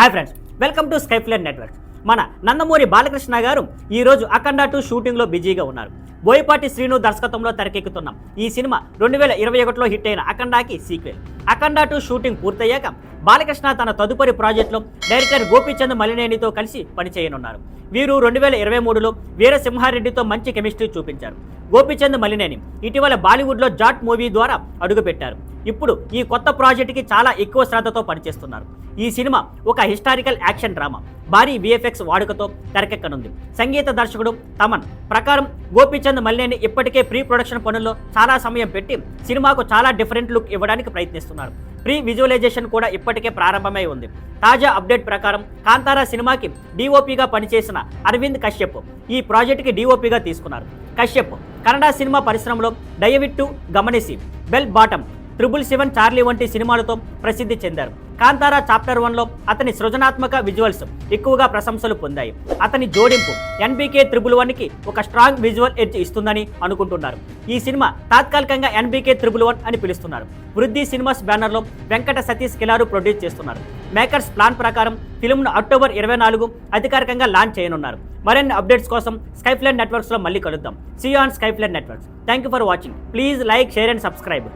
Hi friends, welcome to Skyfline network. మన నందమూరి బాలకృష్ణ గారు ఈరోజు అఖండ 2 షూటింగ్లో బిజీగా ఉన్నారు. బోయపాటి శ్రీను దర్శకత్వంలో తెరకెక్కుతున్నాం ఈ సినిమా 2021లో హిట్ అయిన అఖండాకి సీక్వెల్. అఖండ 2 షూటింగ్ పూర్తయ్యాక బాలకృష్ణ తన తదుపరి ప్రాజెక్టులో డైరెక్టర్ గోపీచంద్ మలినేనితో కలిసి పనిచేయనున్నారు. వీరు 2023లో వీరసింహారెడ్డితో మంచి కెమిస్ట్రీ చూపించారు. గోపీచంద్ మలినేని ఇటీవల బాలీవుడ్లో జాట్ మూవీ ద్వారా అడుగుపెట్టారు. ఇప్పుడు ఈ కొత్త ప్రాజెక్టుకి చాలా ఎక్కువ శ్రద్ధతో పనిచేస్తున్నారు. ఈ సినిమా ఒక హిస్టారికల్ యాక్షన్ డ్రామా, భారీ విఎఫ్ఎక్స్ వాడుకతో తెరకెక్కనుంది. సంగీత దర్శకుడు తమన్ ప్రకారం గోపీచంద్ మలినేని ఇప్పటికే ప్రీ ప్రొడక్షన్ పనుల్లో చాలా సమయం పెట్టి సినిమాకు చాలా డిఫరెంట్ లుక్ ఇవ్వడానికి ప్రయత్నిస్తున్నారు. ప్రీ విజువలైజేషన్ కూడా ఇప్పటికే ప్రారంభమై ఉంది. తాజా అప్డేట్ ప్రకారం కాంతారా సినిమాకి డిఓపిగా పనిచేసిన అరవింద్ కశ్యప్ ఈ ప్రాజెక్టుకి డిఓపిగా తీసుకున్నారు. కశ్యప్ కన్నడ సినిమా పరిశ్రమలో దయవిట్టు గమనిసి, బెల్ బాటమ్, 777 చార్లీ వంటి సినిమాలతో ప్రసిద్ధి చెందారు. కాంతారా చాప్టర్ 1లో అతని సృజనాత్మక విజువల్స్ ఎక్కువగా ప్రశంసలు పొందాయి. అతని జోడింపు ఎన్బీకే 111కి ఒక స్ట్రాంగ్ విజువల్ ఎడ్జ్ ఇస్తుందని అనుకుంటున్నారు. ఈ సినిమా తాత్కాలికంగా ఎన్బీకే 111 అని పిలుస్తున్నారు. వృద్ధి సినిమాస్ బ్యానర్లో వెంకట సతీష్ కిలారు ప్రొడ్యూస్ చేస్తున్నారు. మేకర్స్ ప్లాన్ ప్రకారం ఫిల్మ్ను అక్టోబర్ 24 అధికారికంగా లాంచ్ చేయనున్నారు. మరిన్ని అప్డేట్స్ కోసం స్కైఫ్లైన్ నెట్వర్క్స్లో మళ్ళీ కలుద్దాం. See you on Skyfline networks. Thank you for watching. Please like, share and subscribe.